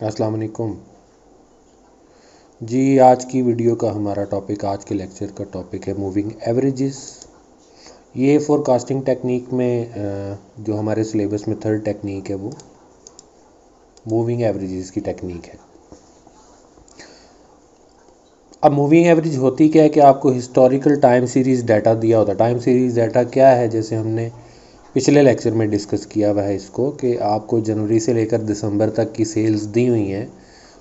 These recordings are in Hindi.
अस्सलाम वालेकुम जी। आज की वीडियो का हमारा टॉपिक, आज के लेक्चर का टॉपिक है मूविंग एवरेजेस। ये फोरकास्टिंग टेक्निक में जो हमारे सिलेबस में थर्ड टेक्निक है वो मूविंग एवरेजेस की टेक्निक है। अब मूविंग एवरेज होती क्या है कि आपको हिस्टोरिकल टाइम सीरीज़ डाटा दिया होता है। टाइम सीरीज़ डाटा क्या है, जैसे हमने पिछले लेक्चर में डिस्कस किया हुआ है इसको, कि आपको जनवरी से लेकर दिसंबर तक की सेल्स दी हुई हैं,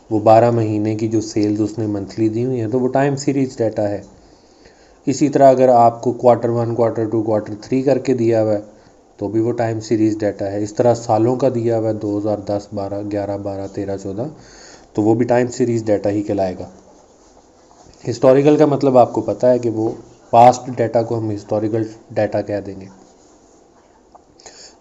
वो 12 महीने की जो सेल्स उसने मंथली दी हुई हैं, तो वो टाइम सीरीज डाटा है। इसी तरह अगर आपको क्वार्टर 1, क्वार्टर 2, क्वार्टर 3 करके दिया हुआ है तो भी वो टाइम सीरीज डाटा है। इस तरह सालों का दिया हुआ है 2010, 12, 11, 12, 13, 14, तो वो भी टाइम सीरीज डाटा ही कहलाएगा। हिस्टोरिकल का मतलब आपको पता है कि वो पास्ट डाटा को हम हिस्टोरिकल डाटा कह देंगे।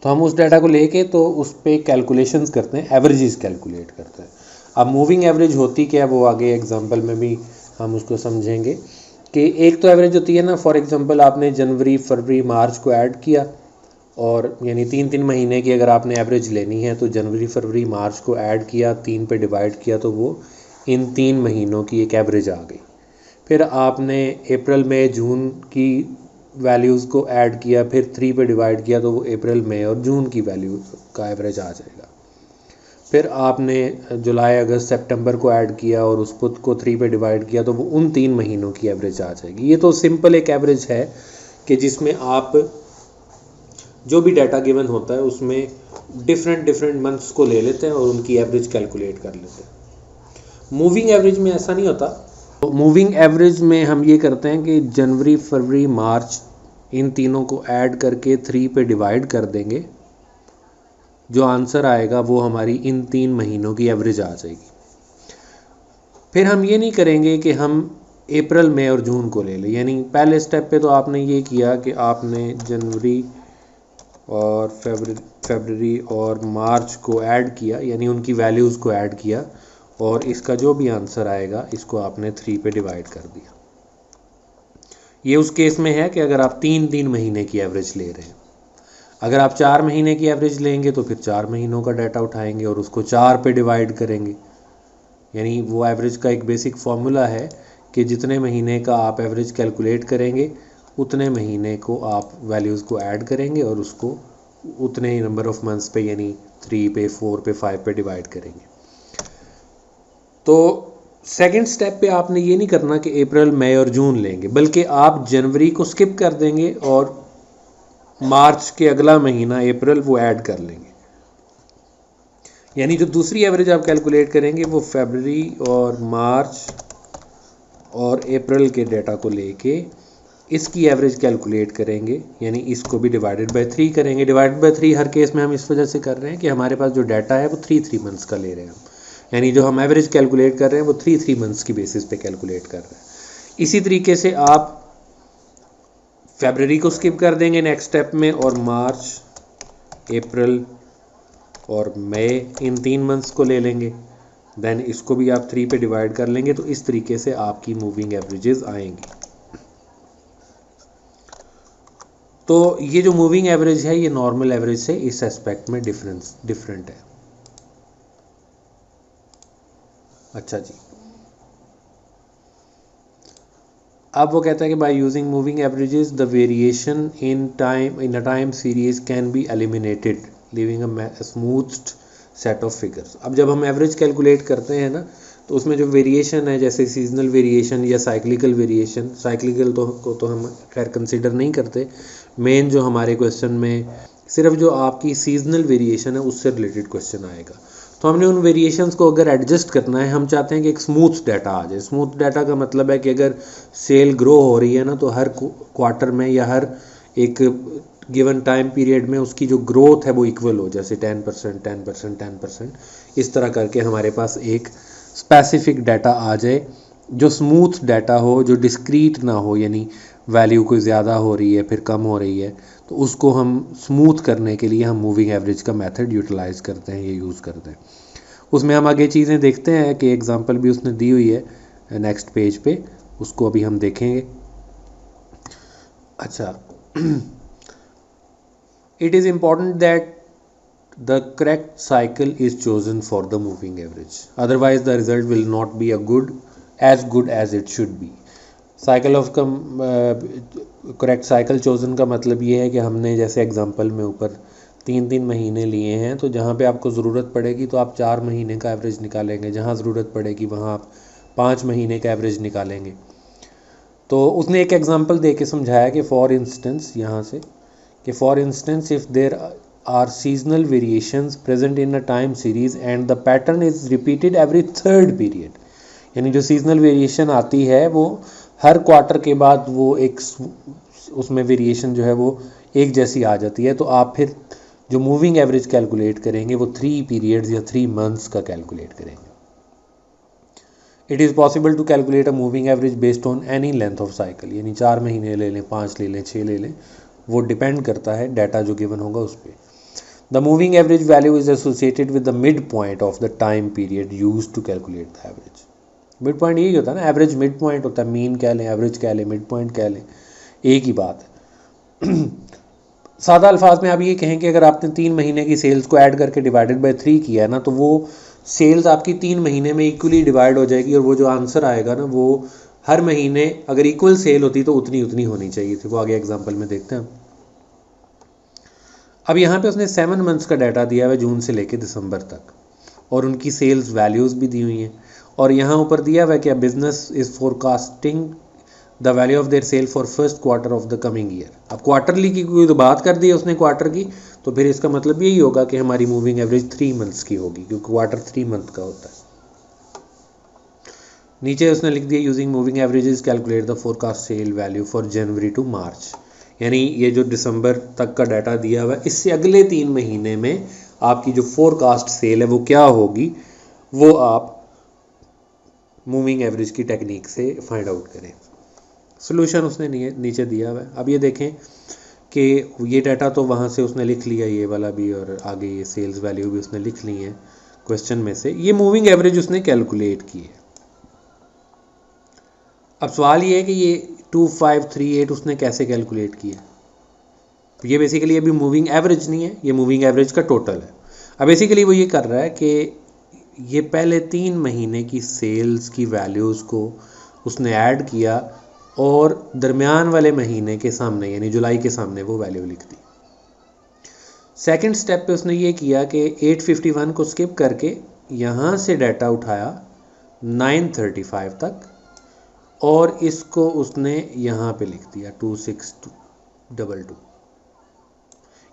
तो हम उस डाटा को लेके तो उस पर कैलकुलेशंस करते हैं, एवरेजेस कैलकुलेट करते हैं। अब मूविंग एवरेज होती क्या है वो आगे एग्जांपल में भी हम उसको समझेंगे कि एक तो एवरेज होती है ना, फॉर एग्जांपल आपने जनवरी, फरवरी, मार्च को ऐड किया, और यानी 3-3 महीने की अगर आपने एवरेज लेनी है तो जनवरी, फरवरी, मार्च को ऐड किया, 3 पे डिवाइड किया, तो वो इन 3 महीनों की एक एवरेज आ गई। फिर आपने अप्रैल, मई, जून की वैल्यूज़ को ऐड किया, फिर 3 पे डिवाइड किया, तो वो अप्रैल, मई और जून की वैल्यू का एवरेज आ जाएगा। फिर आपने जुलाई, अगस्त, सितंबर को ऐड किया और उस पुत को 3 पे डिवाइड किया, तो वो उन 3 महीनों की एवरेज आ जाएगी। ये तो सिंपल एक एवरेज है कि जिसमें आप जो भी डाटा गिवन होता है उसमें डिफरेंट डिफरेंट मंथ्स को ले लेते हैं और उनकी एवरेज कैलकुलेट कर लेते हैं। मूविंग एवरेज में ऐसा नहीं होता। तो मूविंग एवरेज में हम ये करते हैं कि जनवरी, फरवरी, मार्च, इन तीनों को ऐड करके 3 पे डिवाइड कर देंगे, जो आंसर आएगा वो हमारी इन 3 महीनों की एवरेज आ जाएगी। फिर हम ये नहीं करेंगे कि हम अप्रैल, मई और जून को ले लें। यानी पहले स्टेप पे तो आपने ये किया कि आपने जनवरी और फरवरी और मार्च को ऐड किया, यानी उनकी वैल्यूज़ को ऐड किया, और इसका जो भी आंसर आएगा इसको आपने 3 पे डिवाइड कर दिया। ये उस केस में है कि अगर आप 3-3 महीने की एवरेज ले रहे हैं। अगर आप 4 महीने की एवरेज लेंगे तो फिर 4 महीनों का डाटा उठाएंगे और उसको 4 पे डिवाइड करेंगे। यानी वो एवरेज का एक बेसिक फार्मूला है कि जितने महीने का आप एवरेज कैलकुलेट करेंगे उतने महीने को आप वैल्यूज़ को ऐड करेंगे और उसको उतने ही नंबर ऑफ मंथ्स पे, यानी 3 पे, 4 पे, 5 पे डिवाइड करेंगे। तो सेकंड स्टेप पे आपने ये नहीं करना कि अप्रैल, मई और जून लेंगे, बल्कि आप जनवरी को स्किप कर देंगे और मार्च के अगला महीना अप्रैल वो ऐड कर लेंगे। यानी जो दूसरी एवरेज आप कैलकुलेट करेंगे वो फरवरी और मार्च और अप्रैल के डेटा को लेके इसकी एवरेज कैलकुलेट करेंगे, यानी इसको भी डिवाइडेड बाय 3 करेंगे। डिवाइडेड बाय 3 हर केस में हम इस वजह से कर रहे हैं कि हमारे पास जो डाटा है वो 3 मंथ्स का ले रहे हैं हम, यानी जो हम एवरेज कैलकुलेट कर रहे हैं वो 3 मंथ्स की बेसिस पे कैलकुलेट कर रहे हैं। इसी तरीके से आप फरवरी को स्किप कर देंगे नेक्स्ट स्टेप में, और मार्च, अप्रैल और मई, इन 3 मंथ्स को ले लेंगे। देन इसको भी आप 3 पे डिवाइड कर लेंगे, तो इस तरीके से आपकी मूविंग एवरेजेस आएंगी। तो ये जो मूविंग एवरेज है ये नॉर्मल एवरेज से इस एस्पेक्ट में डिफरेंट है। अच्छा जी, अब वो कहता है कि by using moving averages the variation in a time series can be eliminated leaving a smoothed set of figures. अब जब हम एवरेज कैलकुलेट करते हैं ना, तो उसमें जो वेरिएशन है, जैसे सीजनल वेरिएशन या साइक्लिकल वेरिएशन, साइक्लिकल को तो हम खैर कंसिडर नहीं करते। मेन जो हमारे क्वेश्चन में सिर्फ जो आपकी सीजनल वेरिएशन है उससे रिलेटेड क्वेश्चन आएगा। तो हमने उन वेरिएशंस को अगर एडजस्ट करना है, हम चाहते हैं कि एक स्मूथ डाटा आ जाए। स्मूथ डाटा का मतलब है कि अगर सेल ग्रो हो रही है ना, तो हर क्वार्टर में या हर एक गिवन टाइम पीरियड में उसकी जो ग्रोथ है वो इक्वल हो, जैसे 10%, 10%, 10%, इस तरह करके हमारे पास एक स्पेसिफिक डाटा आ जाए जो स्मूथ डाटा हो, जो डिस्क्रीट ना हो, यानी वैल्यू कोई ज़्यादा हो रही है फिर कम हो रही है, तो उसको हम स्मूथ करने के लिए हम मूविंग एवरेज का मेथड यूटिलाइज़ करते हैं, ये यूज़ करते हैं। उसमें हम आगे चीज़ें देखते हैं कि एग्जांपल भी उसने दी हुई है नेक्स्ट पेज पे, उसको अभी हम देखेंगे। अच्छा, it is important that the correct cycle is chosen for the moving average, otherwise the result will not be as good as it should be. Cycle of का करेक्ट साइकिल चोजन का मतलब ये है कि हमने जैसे एग्जांपल में ऊपर 3-3 महीने लिए हैं, तो जहाँ पे आपको ज़रूरत पड़ेगी तो आप 4 महीने का एवरेज निकालेंगे, जहाँ ज़रूरत पड़ेगी वहाँ आप 5 महीने का एवरेज निकालेंगे। तो उसने एक एग्जांपल दे के समझाया कि फॉर इंस्टेंस, यहाँ से कि for instance if there are seasonal variations present in a time series and the pattern is repeated every third period, यानी जो सीजनल वेरिएशन आती है वो हर क्वार्टर के बाद वो एक उसमें वेरिएशन जो है वो एक जैसी आ जाती है, तो आप फिर जो मूविंग एवरेज कैलकुलेट करेंगे वो 3 पीरियड्स या 3 मंथ्स का कैलकुलेट करेंगे। It is possible to calculate a moving average based on any length of cycle, यानी 4 महीने ले लें, 5 ले लें, 6 ले लें, वो डिपेंड करता है डाटा जो गिवन होगा उस पर। The moving average value is associated with the mid point of the time period use to calculate the average. Mid point यही होता है ना, एवरेज मिड पॉइंट होता है, मीन कह लें, एवरेज कह लें, मिड पॉइंट कह लें, एक ही बात है। सादा अल्फाज में आप ये कहें कि अगर आपने 3 महीने की सेल्स को ऐड करके डिवाइडेड बाय 3 किया है ना, तो वो सेल्स आपकी 3 महीने में इक्वली डिवाइड हो जाएगी, और वो जो आंसर आएगा ना वो हर महीने अगर इक्वल सेल होती तो उतनी उतनी होनी चाहिए थी। वो आगे एग्जाम्पल में देखते हैं। अब यहाँ पे उसने 7 मंथ्स का डाटा दिया हुआ है, जून से लेकर दिसंबर तक, और उनकी सेल्स वैल्यूज़ भी दी हुई हैं, और यहाँ ऊपर दिया हुआ है कि business is forecasting the value of their sale for first quarter of the coming year. अब क्वार्टरली की कोई तो बात कर दी है उसने क्वार्टर की, तो फिर इसका मतलब यही होगा कि हमारी मूविंग एवरेज 3 मंथ्स की होगी, क्योंकि क्वार्टर 3 मंथ का होता है। नीचे उसने लिख दिया using moving averages calculate the forecast sale value for January to March, यानी ये जो दिसंबर तक का डाटा दिया हुआ है, इससे अगले 3 महीने में आपकी जो फोरकास्ट सेल है वो क्या होगी, वो आप मूविंग एवरेज की टेक्निक से फाइंड आउट करें। सोल्यूशन उसने नीचे दिया हुआ है। अब ये देखें कि ये डाटा तो वहाँ से उसने लिख लिया, ये वाला भी, और आगे ये सेल्स वैल्यू भी उसने लिख ली है क्वेश्चन में से। ये मूविंग एवरेज उसने कैलकुलेट की है। अब सवाल ये है कि ये 2538 उसने कैसे कैलकुलेट किया। तो ये बेसिकली अभी मूविंग एवरेज नहीं है, ये मूविंग एवरेज का टोटल है। अब बेसिकली वो ये कर रहा है कि ये पहले 3 महीने की सेल्स की वैल्यूज़ को उसने ऐड किया और दरमियान वाले महीने के सामने यानी जुलाई के सामने वो वैल्यू लिख दी। सेकंड स्टेप पे उसने ये किया कि 851 को स्किप करके यहाँ से डाटा उठाया 935 तक, और इसको उसने यहाँ पे लिख दिया 2622।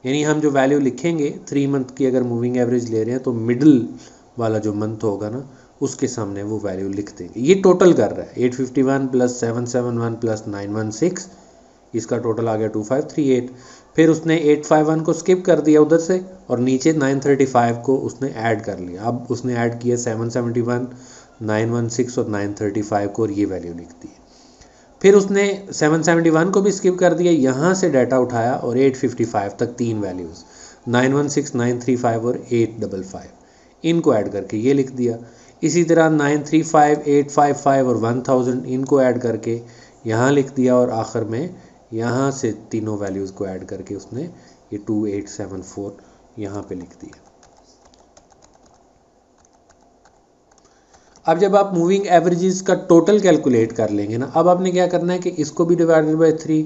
यानी हम जो वैल्यू लिखेंगे 3 मंथ की अगर मूविंग एवरेज ले रहे हैं तो मिडल वाला जो मंथ होगा ना उसके सामने वो वैल्यू लिख देंगे। ये टोटल कर रहा है 851 प्लस 771 प्लस 916, इसका टोटल आ गया 2538। फिर उसने 851 को स्किप कर दिया उधर से और नीचे 935 को उसने ऐड कर लिया। अब उसने ऐड किया 771, 916 और 935 को, और ये वैल्यू लिख दी। फिर उसने 771 को भी स्किप कर दिया, यहाँ से डाटा उठाया और 855 तक 3 वैल्यूज़ 916, 935 और 855 इनको ऐड करके ये लिख दिया। इसी तरह 935, 855 और 1000 इनको ऐड करके यहाँ लिख दिया, और आखिर में यहाँ से तीनों वैल्यूज़ को ऐड करके उसने ये 2874 यहाँ पे लिख दिया। अब जब आप मूविंग एवरेजेस का टोटल कैलकुलेट कर लेंगे ना, अब आपने क्या करना है कि इसको भी डिवाइडेड बाय 3,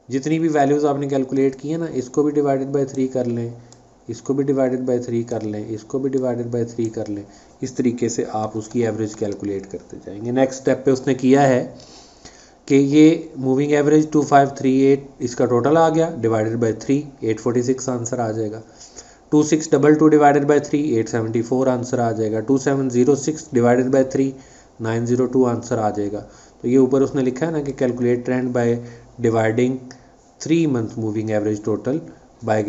जितनी भी वैल्यूज़ आपने कैलकुलेट की है ना इसको भी डिवाइडेड बाय 3 कर लें, इसको भी डिवाइडेड बाय 3 कर लें, इसको भी डिवाइडेड बाय 3 कर लें। इस तरीके से आप उसकी एवरेज कैलकुलेट करते जाएंगे। नेक्स्ट स्टेप पे उसने किया है कि ये मूविंग एवरेज 2538 इसका टोटल आ गया, डिवाइडेड बाय 3 846 आंसर आ जाएगा। 2622 डिवाइडेड बाय 3 874 आंसर आ जाएगा। 2706 डिवाइडेड बाय 3 902 आंसर आ जाएगा। तो ये ऊपर उसने लिखा है ना कि calculate trend by dividing 3 month moving average total by,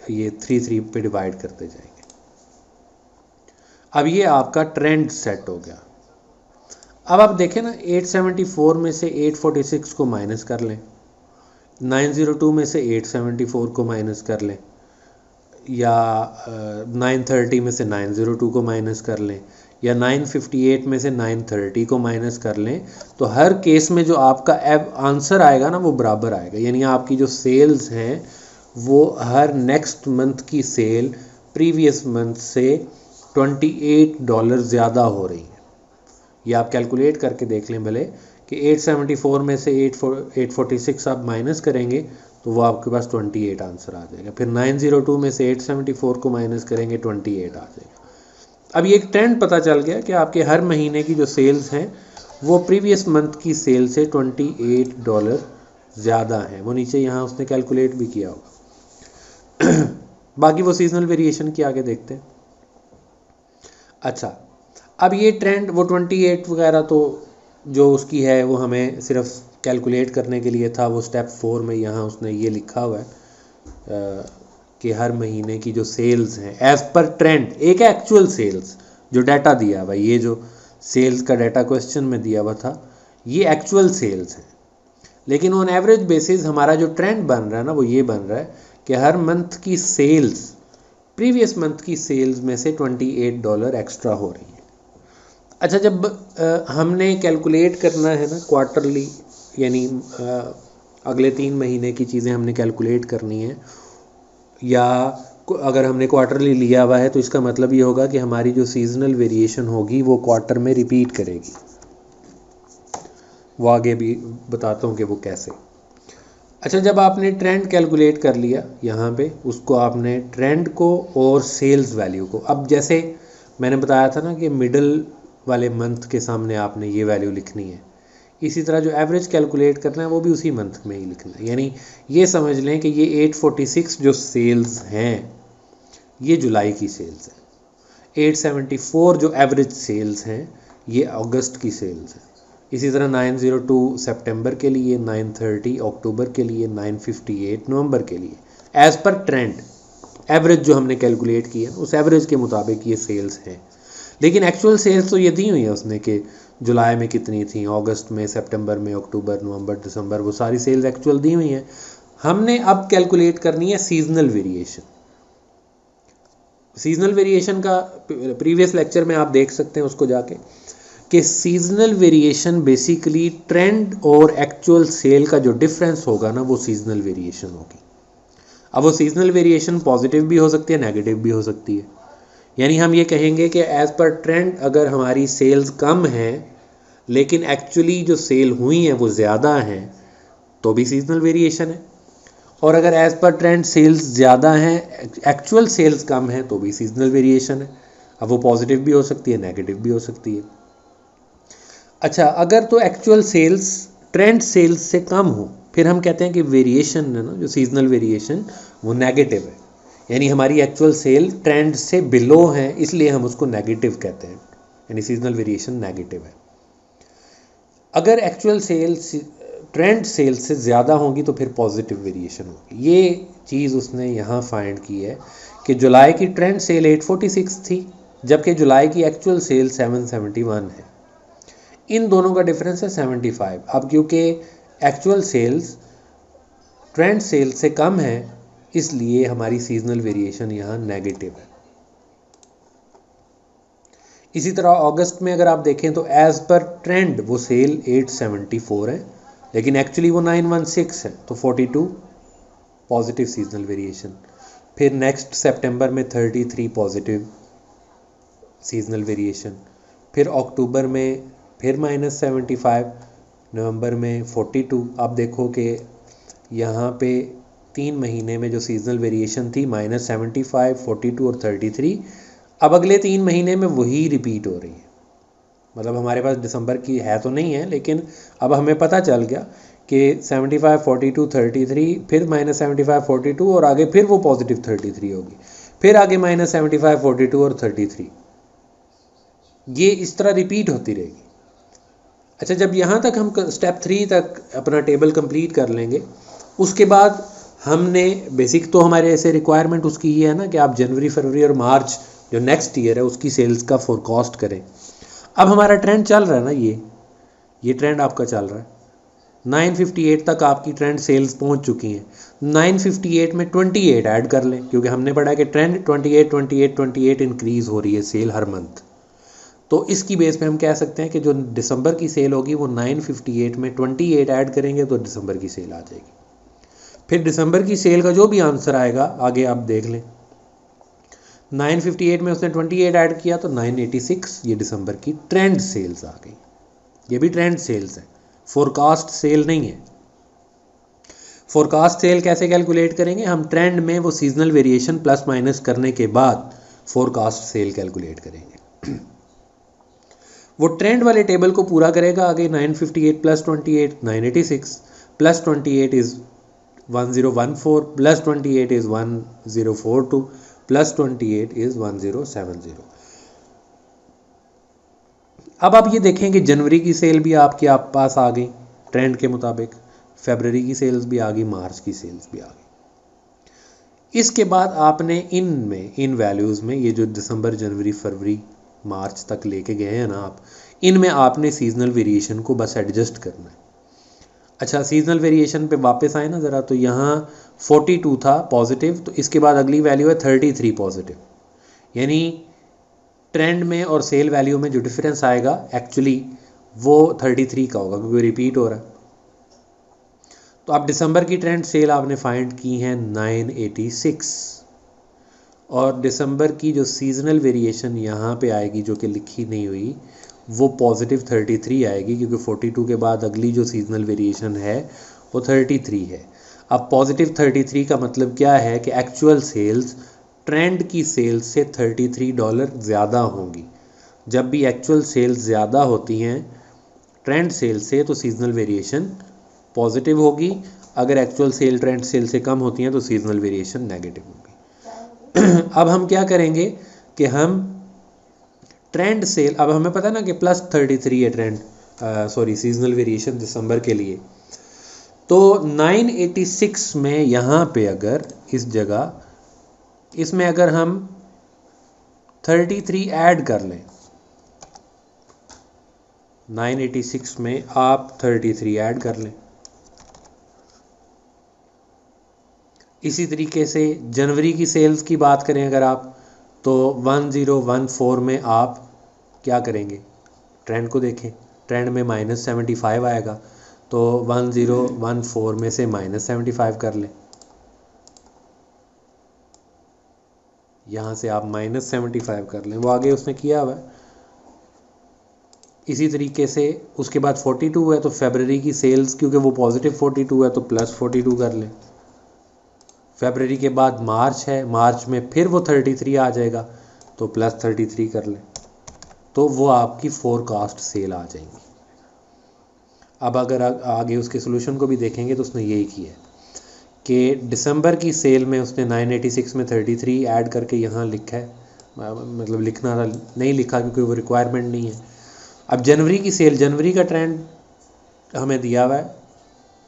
ये 3 पे डिवाइड करते जाएंगे। अब ये आपका ट्रेंड सेट हो गया। अब आप देखें ना 874 में से 846 को माइनस कर लें, 902 में से 874 को माइनस कर लें, या 930 में से 902 को माइनस कर लें, या 958 में से 930 को माइनस कर लें, तो हर केस में जो आपका आंसर आएगा ना वो बराबर आएगा। यानी आपकी जो सेल्स हैं वो हर नेक्स्ट मंथ की सेल प्रीवियस मंथ से $28 ज़्यादा हो रही है। ये आप कैलकुलेट करके देख लें भले कि 874 में से 846 आप माइनस करेंगे तो वो आपके पास 28 आंसर आ जाएगा। फिर 902 में से 874 को माइनस करेंगे 28 आ जाएगा। अब ये एक ट्रेंड पता चल गया कि आपके हर महीने की जो सेल्स हैं वो प्रीवियस मंथ की सेल से $28 ज़्यादा हैं। वो नीचे यहाँ उसने कैलकुलेट भी किया होगा। बाकी वो सीजनल वेरिएशन की आगे देखते हैं। अच्छा, अब ये ट्रेंड वो 28 वगैरह तो जो उसकी है वो हमें सिर्फ कैलकुलेट करने के लिए था। वो स्टेप 4 में यहाँ उसने ये लिखा हुआ है कि हर महीने की जो सेल्स हैं एज पर ट्रेंड, एक एक्चुअल सेल्स जो डाटा दिया हुआ, ये जो सेल्स का डाटा क्वेश्चन में दिया हुआ था ये एक्चुअल सेल्स हैं, लेकिन ऑन एवरेज बेसिस हमारा जो ट्रेंड बन रहा है ना वो ये बन रहा है कि हर मंथ की सेल्स प्रीवियस मंथ की सेल्स में से $28 एक्स्ट्रा हो रही है। अच्छा, जब हमने कैलकुलेट करना है ना क्वार्टरली, यानी अगले 3 महीने की चीज़ें हमने कैलकुलेट करनी है, या अगर हमने क्वार्टरली लिया हुआ है तो इसका मतलब ये होगा कि हमारी जो सीजनल वेरिएशन होगी वो क्वार्टर में रिपीट करेगी। वो आगे भी बताता हूँ कि वो कैसे। अच्छा, जब आपने ट्रेंड कैलकुलेट कर लिया यहाँ पे, उसको आपने ट्रेंड को और सेल्स वैल्यू को, अब जैसे मैंने बताया था ना कि मिडल वाले मंथ के सामने आपने ये वैल्यू लिखनी है, इसी तरह जो एवरेज कैलकुलेट करना है वो भी उसी मंथ में ही लिखना है। यानी ये समझ लें कि ये 846 जो सेल्स हैं ये जुलाई की सेल्स हैं, 874 जो एवरेज सेल्स हैं ये अगस्त की सेल्स हैं, इसी तरह 902 सितंबर के लिए, 930 अक्टूबर के लिए, 958 नवंबर के लिए, एज पर ट्रेंड एवरेज जो हमने कैलकुलेट किया उस एवरेज के मुताबिक ये सेल्स हैं। लेकिन एक्चुअल सेल्स तो ये दी हुई है उसने कि जुलाई में कितनी थी, अगस्त में, सितंबर में, अक्टूबर, नवंबर, दिसंबर, वो सारी सेल्स एक्चुअल दी हुई हैं। हमने अब कैलकुलेट करनी है सीजनल वेरिएशन। सीजनल वेरिएशन का प्रीवियस लेक्चर में आप देख सकते हैं उसको जाके, कि सीजनल वेरिएशन बेसिकली ट्रेंड और एक्चुअल सेल का जो डिफरेंस होगा ना वो सीजनल वेरिएशन होगी। अब वो सीजनल वेरिएशन पॉजिटिव भी हो सकती है, नेगेटिव भी हो सकती है। यानी हम ये कहेंगे कि एज पर ट्रेंड अगर हमारी सेल्स कम हैं लेकिन एक्चुअली जो सेल हुई हैं वो ज़्यादा हैं तो भी सीजनल वेरिएशन है, और अगर एज पर ट्रेंड सेल्स ज़्यादा हैं एक्चुअल सेल्स कम हैं तो भी सीजनल वेरिएशन है। अब वो पॉजिटिव भी हो सकती है, नेगेटिव भी हो सकती है। अच्छा, अगर तो एक्चुअल सेल्स ट्रेंड सेल्स से कम हो फिर हम कहते हैं कि वेरिएशन है ना, जो सीजनल वेरिएशन वो नेगेटिव है, यानी हमारी एक्चुअल सेल ट्रेंड से बिलो है, इसलिए हम उसको नेगेटिव कहते हैं, यानी सीजनल वेरिएशन नेगेटिव है। अगर एक्चुअल सेल्स ट्रेंड सेल से ज़्यादा होंगी तो फिर पॉजिटिव वेरिएशन होगी। ये चीज़ उसने यहाँ फाइंड की है कि जुलाई की ट्रेंड सेल 846 थी जबकि जुलाई की एक्चुअल सेल 771 है। इन दोनों का डिफरेंस है 75। अब क्योंकि एक्चुअल सेल्स ट्रेंड सेल से कम है इसलिए हमारी सीजनल वेरिएशन यहाँ नेगेटिव है। इसी तरह अगस्त में अगर आप देखें तो एज पर ट्रेंड वो सेल 874 है लेकिन एक्चुअली वो 916 है, तो 42 पॉजिटिव सीजनल वेरिएशन। फिर नेक्स्ट सितंबर में 33 पॉजिटिव सीजनल वेरिएशन, फिर अक्टूबर में फिर -75, नवंबर में 42। आप देखो कि यहाँ पे 3 महीने में जो सीजनल वेरिएशन थी -75, 42 और 33, अब अगले 3 महीने में वही रिपीट हो रही है। मतलब हमारे पास दिसंबर की है तो नहीं है, लेकिन अब हमें पता चल गया कि 75, 42, 33, फिर -75, 42 और आगे फिर वो पॉजिटिव 33 होगी, फिर आगे -75, 42 और 33, ये इस तरह रिपीट होती रहेगी। अच्छा, जब यहाँ तक हम स्टेप 3 तक अपना टेबल कंप्लीट कर लेंगे उसके बाद हमने बेसिक तो हमारे ऐसे रिक्वायरमेंट उसकी ये है ना कि आप जनवरी, फरवरी और मार्च जो नेक्स्ट ईयर है उसकी सेल्स का फोरकास्ट करें। अब हमारा ट्रेंड चल रहा है ना, ये ट्रेंड आपका चल रहा है, 958 तक आपकी ट्रेंड सेल्स पहुंच चुकी हैं। 958 में 28 ऐड कर लें क्योंकि हमने पढ़ा कि ट्रेंड 28 इंक्रीज हो रही है सेल हर मंथ। तो इसकी बेस पे हम कह सकते हैं कि जो दिसंबर की सेल होगी वो 958 में 28 ऐड करेंगे तो दिसंबर की सेल आ जाएगी। फिर दिसंबर की सेल का जो भी आंसर आएगा आगे आप देख लें, 958 में उसने 28 ऐड किया तो 986, ये दिसंबर की ट्रेंड सेल्स आ गई। ये भी ट्रेंड सेल्स है, फोरकास्ट सेल नहीं है। फोरकास्ट सेल कैसे कैलकुलेट करेंगे हम? ट्रेंड में वो सीजनल वेरिएशन प्लस माइनस करने के बाद फोरकास्ट सेल कैलकुलेट करेंगे। वो ट्रेंड वाले टेबल को पूरा करेगा आगे, 958 plus 28 986 plus 28 is 1014 plus 28 is 1042 plus 28 is 1070। अब आप ये देखें कि जनवरी की सेल भी आपके आप पास आ गई ट्रेंड के मुताबिक, फरवरी की सेल्स भी आ गई, मार्च की सेल्स भी आ गई। इसके बाद आपने इन वैल्यूज़ में ये जो दिसंबर जनवरी फरवरी मार्च तक लेके गए हैं ना आप, इनमें आपने सीजनल वेरिएशन को बस एडजस्ट करना है। अच्छा, सीजनल वेरिएशन पे वापस आए ना ज़रा, तो यहाँ 42 था पॉजिटिव, तो इसके बाद अगली वैल्यू है 33 पॉजिटिव, यानी ट्रेंड में और सेल वैल्यू में जो डिफरेंस आएगा एक्चुअली वो 33 का होगा क्योंकि रिपीट हो रहा है। तो अब दिसंबर की ट्रेंड सेल आपने फाइंड की है 986, और दिसंबर की जो सीजनल वेरिएशन यहाँ पे आएगी जो कि लिखी नहीं हुई, वो पॉजिटिव 33 आएगी क्योंकि 42 के बाद अगली जो सीजनल वेरिएशन है वो 33 है। अब पॉजिटिव 33 का मतलब क्या है कि एक्चुअल सेल्स ट्रेंड की सेल्स से $33 ज़्यादा होंगी। जब भी एक्चुअल सेल्स ज़्यादा होती हैं ट्रेंड सेल से तो सीजनल वेरिएशन पॉजिटिव होगी, अगर एक्चुअल सेल ट्रेंड सेल से कम होती हैं तो सीजनल वेरिएशन नेगेटिव होगी। अब हम क्या करेंगे कि हम ट्रेंड सेल, अब हमें पता है ना कि प्लस 33 है ट्रेंड सीजनल वेरिएशन दिसंबर के लिए, तो 986 में यहाँ पे अगर इस जगह इसमें अगर हम 33 ऐड कर लें, 986 में आप 33 ऐड कर लें। इसी तरीके से जनवरी की सेल्स की बात करें अगर आप, तो 1014 में आप क्या करेंगे? ट्रेंड को देखें, ट्रेंड में -75 आएगा, तो 1014 में से -75 कर लें, यहाँ से आप -75 कर लें, वो आगे उसने किया हुआ है। इसी तरीके से उसके बाद 42 है तो फरवरी की सेल्स क्योंकि वो पॉजिटिव 42 है तो प्लस 42 कर लें। फरवरी के बाद मार्च है, मार्च में फिर वो 33 आ जाएगा तो प्लस 33 कर लें, तो वो आपकी फोरकास्ट सेल आ जाएंगी। अब अगर आगे उसके सोल्यूशन को भी देखेंगे तो उसने यही किया है कि दिसंबर की सेल में उसने 986 में 33 ऐड करके यहाँ लिखा है, मतलब लिखना था नहीं लिखा क्योंकि वो रिक्वायरमेंट नहीं है। अब जनवरी की सेल, जनवरी का ट्रेंड हमें दिया हुआ है,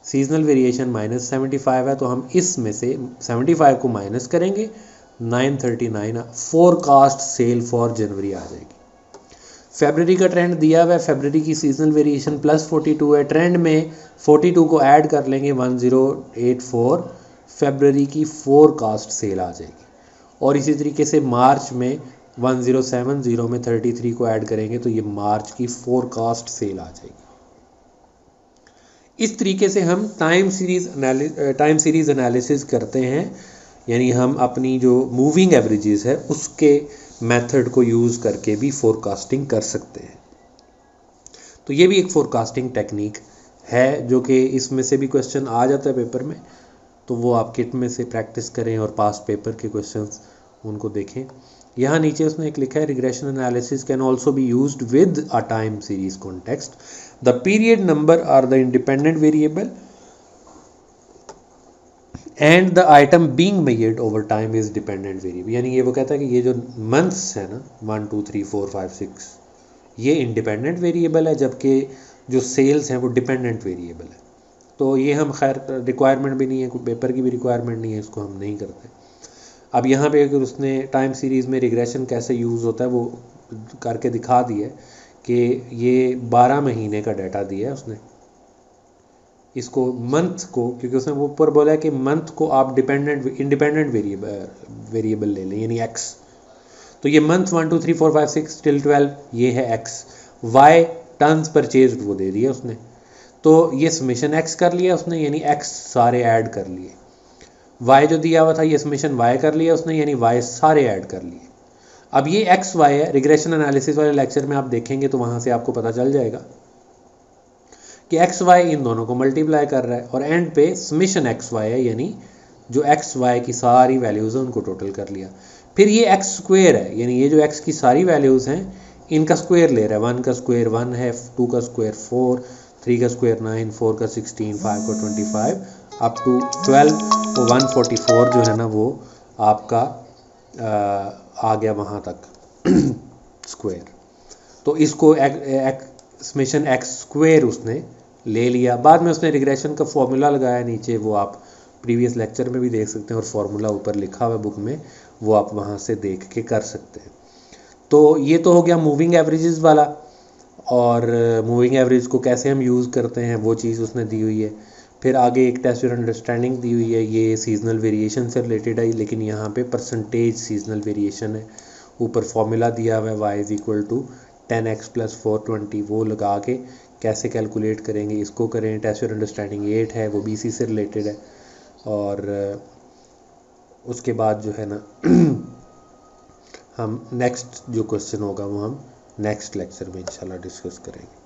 सीजनल वेरिएशन -75 है, तो हम इसमें से 75 को माइनस करेंगे, 939 फोरकास्ट सेल फॉर जनवरी आ जाएगी। फरवरी का ट्रेंड दिया हुआ है, फरवरी की सीजनल वेरिएशन +42 है, ट्रेंड में 42 को ऐड कर लेंगे 1084, फरवरी की फोरकास्ट सेल आ जाएगी। और इसी तरीके से मार्च में 1070 में 33 को ऐड करेंगे तो ये मार्च की फोरकास्ट सेल आ जाएगी। इस तरीके से हम टाइम सीरीज एनालिसिस करते हैं, यानी हम अपनी जो मूविंग एवरेजेस है उसके मेथड को यूज़ करके भी फोरकास्टिंग कर सकते हैं। तो ये भी एक फोरकास्टिंग टेक्निक है जो कि इसमें से भी क्वेश्चन आ जाता है पेपर में, तो वो आप किट में से प्रैक्टिस करें और पास्ट पेपर के क्वेश्चंस उनको देखें। यहाँ नीचे उसने एक लिखा है, regression analysis can also be used with a time series context, the period number are the independent variable and the item being measured over time is dependent variable. यानी ये वो कहता है कि ये जो मंथ्स है ना 1 2 3 4 5 6 ये इंडिपेंडेंट वेरिएबल है, जबकि जो सेल्स हैं वो डिपेंडेंट वेरिएबल है। तो ये हम खैर रिक्वायरमेंट भी नहीं है, कोई पेपर की भी रिक्वायरमेंट नहीं है, इसको हम नहीं करते। अब यहाँ पे अगर उसने टाइम सीरीज़ में रिग्रेशन कैसे यूज़ होता है वो करके दिखा दिया कि ये 12 महीने का डाटा दिया है उसने, इसको मंथ को, क्योंकि उसने वो ऊपर बोला है कि मंथ को आप इंडिपेंडेंट वेरिएबल ले लें, यानी एक्स। तो ये मंथ 1 2 3 4 5 6 till 12 ये है एक्स, वाई टन्स परचेज वो दे दिया उसने, तो ये समेशन एक्स कर लिया उसने, यानी एक्स सारे ऐड कर लिए। y जो दिया हुआ था ये समेशन y कर लिया उसने, यानी y सारे ऐड कर लिए। अब ये एक्स वाई है, रिग्रेशन एनालिसिस वाले लेक्चर में आप देखेंगे तो वहाँ से आपको पता चल जाएगा कि एक्स वाई इन दोनों को मल्टीप्लाई कर रहा है और एंड पे समेशन एक्स वाई है, यानी जो एक्स वाई की सारी वैल्यूज़ हैं उनको टोटल कर लिया। फिर ये एक्स स्क्वेयर है, यानी ये जो एक्स की सारी वैल्यूज़ हैं इनका स्क्वायर ले रहा है। 1 का स्क्वायर 1 है, 2 का स्क्वायर 4, 3 का स्क्वायर 9, 4 का 16, 5 का 25 अप टू 12, तो 144 जो है ना वो आपका आ गया वहाँ तक स्क्वायर। तो इसको समेशन एक्स स्क्वायर उसने ले लिया। बाद में उसने रिग्रेशन का फॉर्मूला लगाया नीचे, वो आप प्रीवियस लेक्चर में भी देख सकते हैं और फॉर्मूला ऊपर लिखा हुआ है बुक में, वो आप वहाँ से देख के कर सकते हैं। तो ये तो हो गया मूविंग एवरेजेस वाला, और मूविंग एवरेज को कैसे हम यूज़ करते हैं वो चीज़ उसने दी हुई है। फिर आगे एक टेस्ट और अंडरस्टैंडिंग दी हुई है, ये सीजनल वेरिएशन से रिलेटेड है, लेकिन यहाँ पे परसेंटेज सीजनल वेरिएशन है। ऊपर फॉर्मूला दिया हुआ है y is equal to 10x + 420, वो लगा के कैसे कैलकुलेट करेंगे इसको करें। टेस्ट और अंडरस्टैंडिंग 8 है, वो BC से रिलेटेड है। और उसके बाद जो है ना हम नेक्स्ट जो क्वेश्चन होगा वो हम नेक्स्ट लेक्चर में इंशाल्लाह डिस्कस करेंगे।